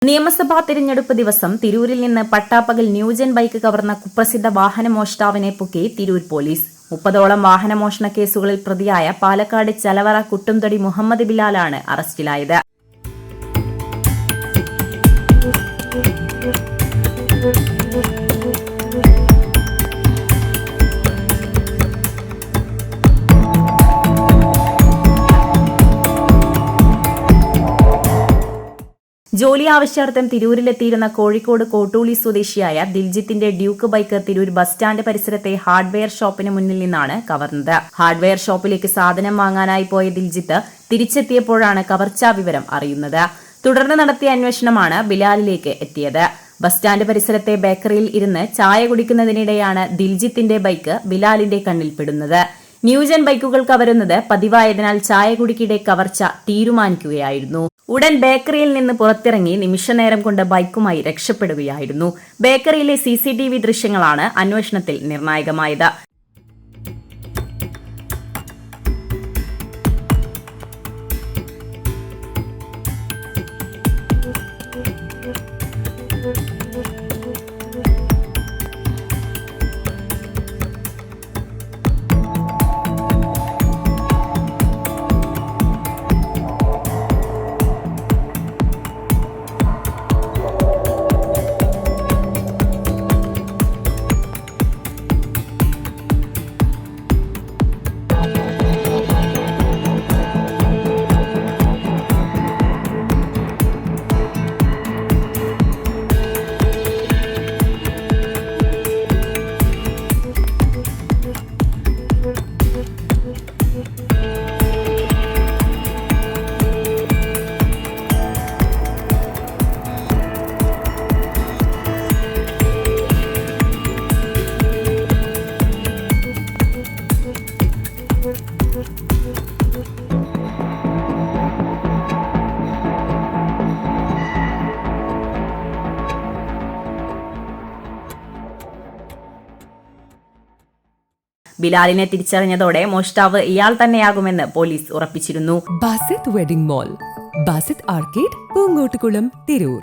നിയമസഭാ തിരഞ്ഞെടുപ്പ് ദിവസം തിരൂരിൽ നിന്ന് പട്ടാപ്പകൽ ന്യൂജൻ ബൈക്ക് കവർന്ന കുപ്രസിദ്ധ വാഹനമോഷ്ടാവിനെ പൊക്കി തിരൂർ പോലീസ്. 30ഓളം വാഹനമോഷണ കേസുകളിൽ പ്രതിയായ പാലക്കാട് ചലവറ കുട്ടുംതൊടി മുഹമ്മദ് ബിലാലാണ് അറസ്റ്റിലായത്. ജോലി ആവശ്യാർത്ഥം തിരൂരിലെത്തിയിരുന്ന കോഴിക്കോട് കോട്ടൂളി സ്വദേശിയായ ദിൽജിത്തിന്റെ Duke bike Tirur bus stand പരിസരത്തെ ഹാർഡ്വെയർ ഷോപ്പിന് മുന്നിൽ നിന്നാണ് കവർന്നത്. ഹാർഡ്വെയർ ഷോപ്പിലേക്ക് സാധനം വാങ്ങാനായി പോയ ദിൽജിത്ത് തിരിച്ചെത്തിയപ്പോഴാണ് കവർച്ചാ വിവരം അറിയുന്നത്. തുടർന്ന് നടത്തിയ അന്വേഷണമാണ് ബിലാലിലേക്ക് എത്തിയത്. ബസ് സ്റ്റാൻഡ് പരിസരത്തെ ബേക്കറിയിൽ ഇരുന്ന് ചായ കുടിക്കുന്നതിനിടെയാണ് ദിൽജിത്തിന്റെ ബൈക്ക് ബിലാലിന്റെ കണ്ണിൽപ്പെടുന്നത്. ന്യൂജൻ ബൈക്കുകൾ കവരുന്നത് പതിവായതിനാൽ ചായ കുടിക്കിടെ കവർച്ച തീരുമാനിക്കുകയായിരുന്നു. ഉടൻ ബേക്കറിയിൽ നിന്ന് പുറത്തിറങ്ങി നിമിഷനേരം കൊണ്ട് ബൈക്കുമായി രക്ഷപ്പെടുകയായിരുന്നു. ബേക്കറിയിലെ CCTV ദൃശ്യങ്ങളാണ് അന്വേഷണത്തിൽ നിർണായകമായത്. ബിലാലിനെ തിരിച്ചറിഞ്ഞതോടെ മോഷ്ടാവ് ഇയാൾ തന്നെയാകുമെന്ന് പോലീസ് ഉറപ്പിച്ചിരുന്നു. Basith wedding mall, Basith arcade, Poonkottukulam, Tirur.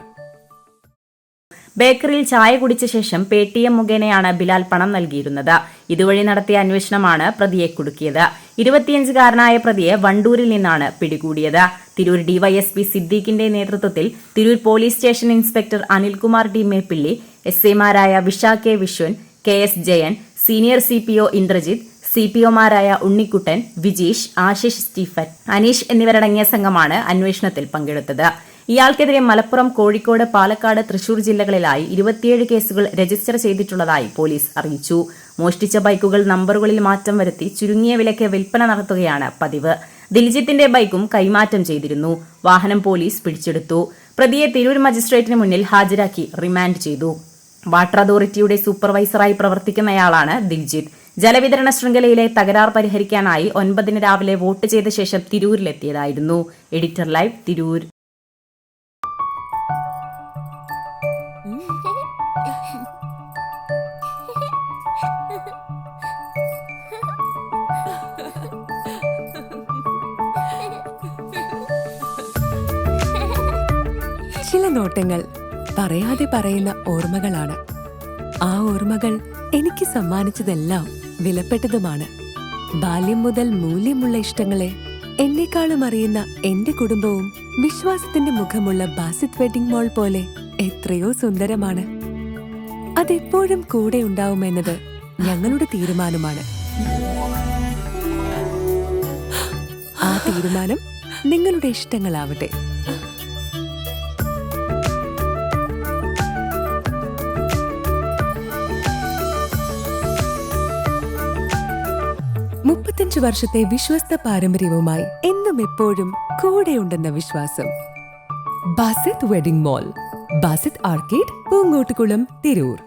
ബേക്കറിയിൽ ചായ കുടിച്ച ശേഷം PTM മുഖേനയാണ് ബിലാൽ പണം നൽകിയിരുന്നത്. ഇതുവഴി നടത്തിയ അന്വേഷണമാണ് പ്രതിയെ കുടുക്കിയത്. 25കാരനായ പ്രതിയെ വണ്ടൂരിൽ നിന്നാണ് പിടികൂടിയത്. തിരൂർ DYSP സിദ്ദീഖിന്റെ നേതൃത്വത്തിൽ Tirur police station inspector Anilkumar D. Meppilly, SIമാരായ വിശ K. Viswan, KS Jayan, senior CPO Indrajith, CPOമാരായ ഉണ്ണിക്കുട്ടൻ, വിജീഷ്, ആശിഷ് സ്റ്റീഫൻ, അനീഷ് എന്നിവരടങ്ങിയ സംഘമാണ് അന്വേഷണത്തിൽ പങ്കെടുത്തത്. ഇയാൾക്കെതിരെ മലപ്പുറം, കോഴിക്കോട്, പാലക്കാട്, തൃശൂർ ജില്ലകളിലായി 27 കേസുകൾ രജിസ്റ്റർ ചെയ്തിട്ടുള്ളതായി പോലീസ് അറിയിച്ചു. മോഷ്ടിച്ച ബൈക്കുകൾ നമ്പറുകളിൽ മാറ്റം വരുത്തി ചുരുങ്ങിയ വിലയ്ക്ക് വിൽപ്പന നടത്തുകയാണ് പതിവ്. ദിൽജിത്തിന്റെ ബൈക്കും കൈമാറ്റം ചെയ്തിരുന്നു. വാഹനം പോലീസ് പിടിച്ചെടുത്തു. പ്രതിയെ തിരൂർ മജിസ്ട്രേറ്റിന് മുന്നിൽ ഹാജരാക്കി റിമാൻഡ് ചെയ്തു. വാട്ടർ അതോറിറ്റിയുടെ സൂപ്പർവൈസറായി പ്രവർത്തിക്കുന്നയാളാണ് ദിൽജിത്ത്. ജലവിതരണ ശൃംഖലയിലെ തകരാർ പരിഹരിക്കാനായി 9 രാവിലെ വോട്ട് ചെയ്ത ശേഷം തിരൂരിലെത്തിയതായിരുന്നു. Editor live, Tirur. ചില നോട്ടങ്ങൾ പറയാതെ പറയുന്ന ഓർമ്മകളാണ്. ആ ഓർമ്മകൾ എനിക്ക് സമ്മാനിച്ചതെല്ലാം വിലപ്പെട്ടതുമാണ്. ബാല്യം മുതൽ മൂല്യമുള്ള ഇഷ്ടങ്ങളെ എന്നെക്കാളും അറിയുന്ന എന്റെ കുടുംബവും വിശ്വാസത്തിന്റെ മുഖമുള്ള ബാസിത് വെഡിംഗ് മോൾ പോലെ എത്രയോ സുന്ദരമാണ്. അതെപ്പോഴും കൂടെ ഉണ്ടാവുമെന്നത് ഞങ്ങളുടെ തീരുമാനമാണ്. ആ തീരുമാനം നിങ്ങളുടെ ഇഷ്ടങ്ങളാവട്ടെ. വർഷത്തെ വിശ്വസ്ത പാരമ്പര്യവുമായി എന്നും എപ്പോഴും കൂടെയുണ്ടെന്ന വിശ്വാസം. Basith wedding mall, Basith arcade, Poonkottukulam, Tirur.